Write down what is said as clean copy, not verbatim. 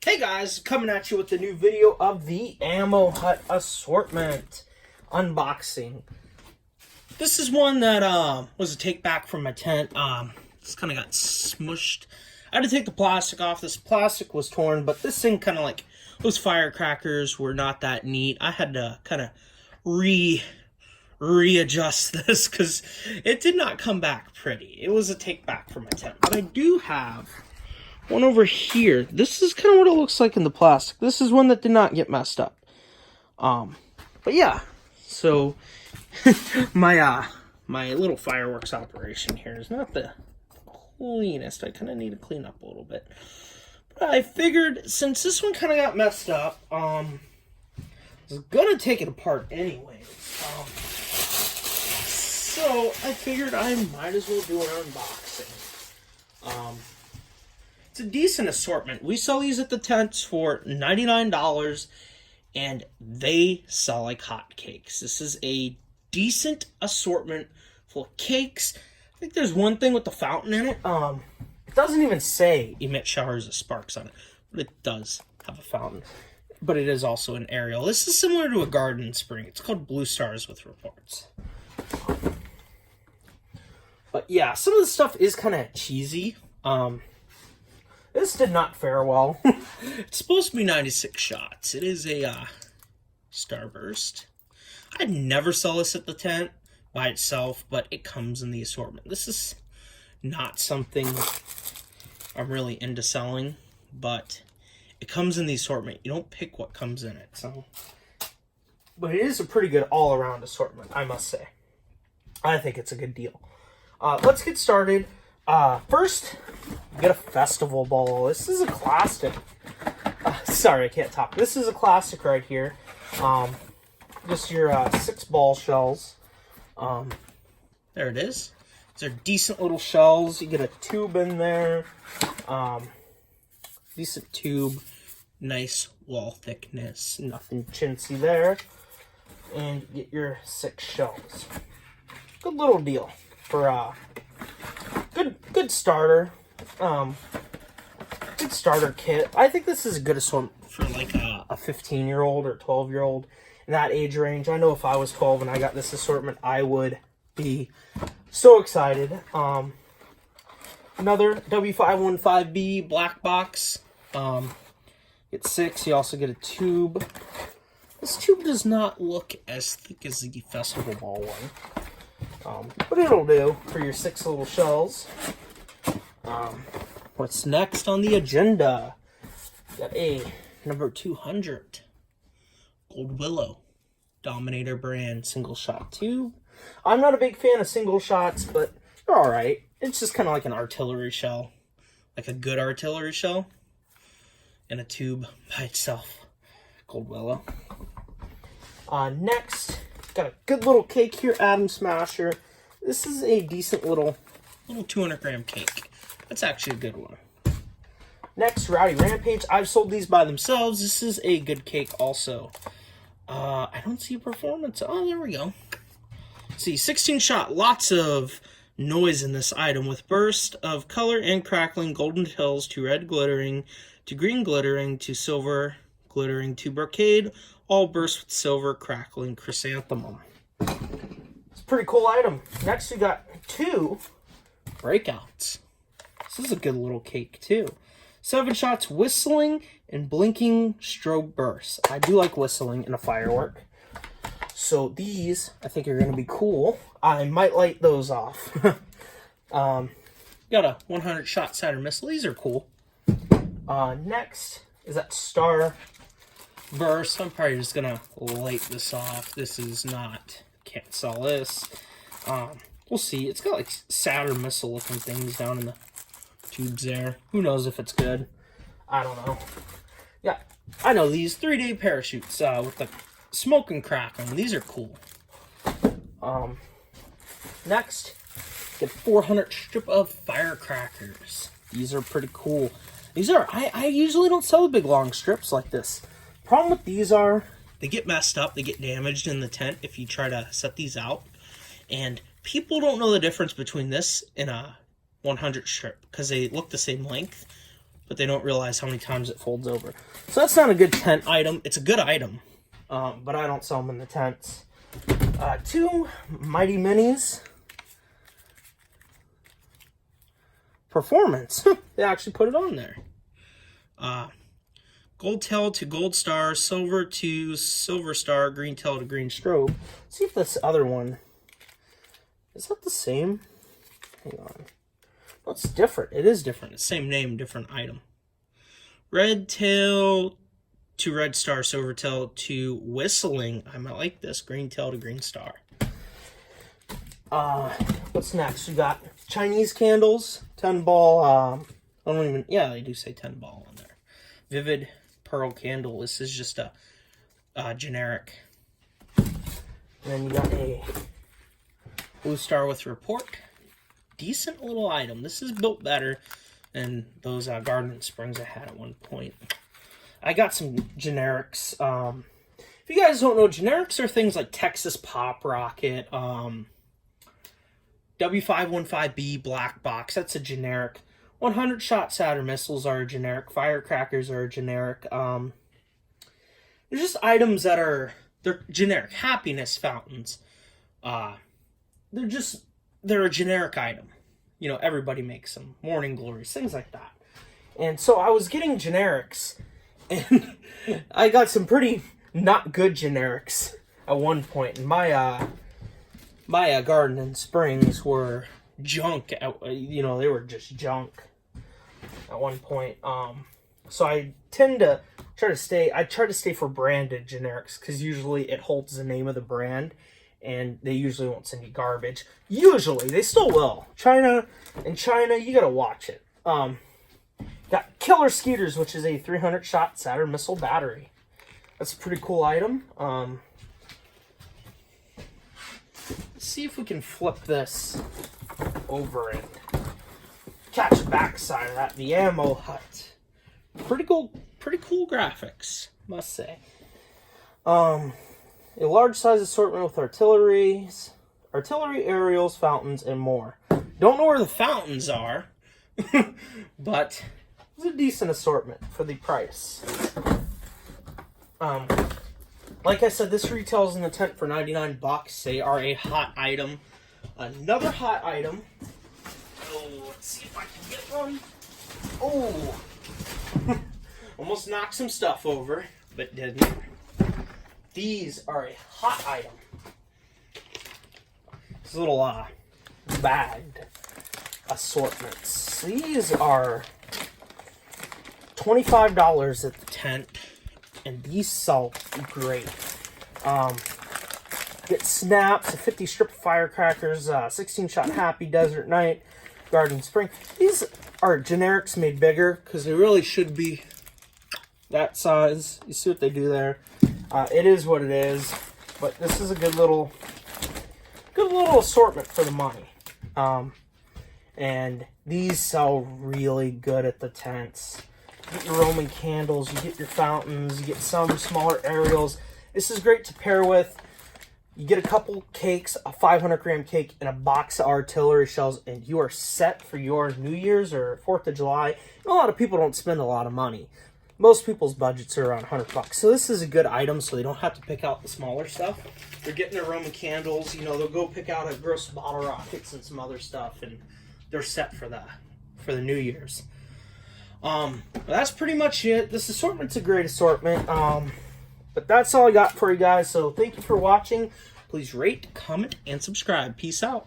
Hey guys, coming at you with a new video of the Ammo Hut Assortment unboxing. This is one that was a take back from my tent. This kind of got smushed. I had to take the plastic off. This plastic was torn, but this thing kind of like, those firecrackers were not that neat. I had to kind of readjust this because it did not come back pretty. It was a take back from my tent. But I do have one over here. This is kind of what it looks like in the plastic. This is one that did not get messed up. But yeah, so my little fireworks operation here is not the cleanest. I kind of need to clean up a little bit. But I figured since this one kind of got messed up, I was gonna take it apart anyway. So I figured I might as well do an unboxing. It's a decent assortment. We sell these at the tents for $99, and they sell like hotcakes. This is a decent assortment full of cakes. I think there's one thing with the fountain in it. It doesn't even say emit showers of sparks on it, but it does have a fountain. But it is also an aerial. This is similar to a garden spring. It's called Blue Stars with Reports. But yeah, some of the stuff is kind of cheesy. This did not fare well. It's supposed to be 96 shots. It is a Starburst. I'd never sell this at the tent by itself, but it comes in the assortment. This is not something I'm really into selling, but it comes in the assortment. You don't pick what comes in it. So, but it is a pretty good all-around assortment, I must say. I think it's a good deal. Let's get started. First, we get a festival ball. This is a classic. Sorry, I can't talk. This is a classic right here. Just your 6 ball shells. There it is. These are decent little shells. You get a tube in there. Decent tube. Nice wall thickness. Nothing chintzy there. And you get your 6 shells. Good little deal for good starter. Good starter kit. I think this is a good assortment for like a 15-year-old or 12-year-old in that age range. I know if I was 12 and I got this assortment, I would be so excited. Another W515B black box. Get 6. You also get a tube. This tube does not look as thick as the festival ball one. But it'll do for your 6 little shells. What's next on the agenda? Got a number 200 Gold Willow Dominator brand single shot tube. I'm not a big fan of single shots, but they're alright. It's just kind of like an artillery shell. Like a good artillery shell. In a tube by itself. Gold Willow. Next, got a good little cake here, Atom Smasher. This is a decent little 200-gram cake. That's actually a good one. Next, Rowdy Rampage. I've sold these by themselves. This is a good cake also. I don't see a performance. Oh, there we go. Let's see, 16 shot. Lots of noise in this item with burst of color and crackling, golden hills to red glittering, to green glittering, to silver glittering, to brocade, all burst with silver crackling chrysanthemum. It's a pretty cool item. Next we got 2 breakouts. This is a good little cake too. 7 shots whistling and blinking strobe bursts. I do like whistling in a firework. So these I think are going to be cool. I might light those off. Got a 100 shot Saturn missile. These are cool. Next is that Star Burst. I'm probably just gonna light this off. This is not, can't sell this. We'll see. It's got like Saturn missile looking things down in the tubes there. Who knows if it's good? I don't know. Yeah, I know these 3-day parachutes with the smoke and crackling. These are cool. Next, get 400 strip of Firecrackers. These are pretty cool. These are, I usually don't sell the big long strips like this. Problem with these are, they get messed up, they get damaged in the tent if you try to set these out. And people don't know the difference between this and a 100 strip because they look the same length. but they don't realize how many times it folds over. So that's not a good tent item. It's a good item, but I don't sell them in the tents. 2 Mighty Minis. Performance. They actually put it on there. Gold tail to gold star, silver to silver star, green tail to green strobe. Let's see if this other one, is that the same? Hang on. Well, it's different. It is different. It's same name, different item. Red tail to red star, silver tail to whistling. I might like this. Green tail to green star. What's next? We got Chinese candles, 10 ball. I don't even. Yeah, they do say 10 ball on there. Vivid pearl candle. This is just a generic. And then you got a blue star with report. Decent little item. This is built better than those garden springs I had at one point. I got some generics. If you guys don't know, generics are things like Texas Pop Rocket, W515B Black Box. That's a generic. 100 shot Saturn missiles are a generic. Firecrackers are a generic. They're just items that they're generic. Happiness fountains. They're a generic item. You know, everybody makes them. Morning glories, things like that. And so I was getting generics, and I got some pretty not good generics at one point. And my garden and springs were junk. You know, they were just junk at one point. So I tend to try to stay for branded generics, because usually it holds the name of the brand, and they usually won't send you garbage. Usually, they still will. China, you gotta watch it. Got Killer Skeeters, which is a 300 shot Saturn missile battery. That's a pretty cool item. Let's see if we can flip this over and catch the backside of that. The ammo hut. Pretty cool graphics, must say. A large size assortment with artillery, aerials, fountains, and more. Don't know where the fountains are, but it's a decent assortment for the price. Like I said, this retails in the tent for 99 bucks. They are a hot item. Another hot item. Oh, let's see if I can get one. Oh, almost knocked some stuff over, but didn't. These are a hot item. These little bagged assortments. These are $25 at the tent, and these sell great. Get snaps, a 50 strip of firecrackers, 16 shot Happy Desert Night, Garden Spring. These are generics made bigger, because they really should be that size. You see what they do there? It is what it is, but this is a good little assortment for the money. And these sell really good at the tents. You get your Roman candles, you get your fountains, you get some smaller aerials. This is great to pair with. You get a couple cakes, a 500-gram cake, and a box of artillery shells, and you are set for your New Year's or 4th of July. And a lot of people don't spend a lot of money. Most people's budgets are around 100 bucks. So this is a good item, so they don't have to pick out the smaller stuff. They're getting their Roman candles. You know, they'll go pick out a gross bottle rockets and some other stuff, and they're set for the New Year's. That's pretty much it. This assortment's a great assortment. But that's all I got for you guys. So thank you for watching. Please rate, comment, and subscribe. Peace out.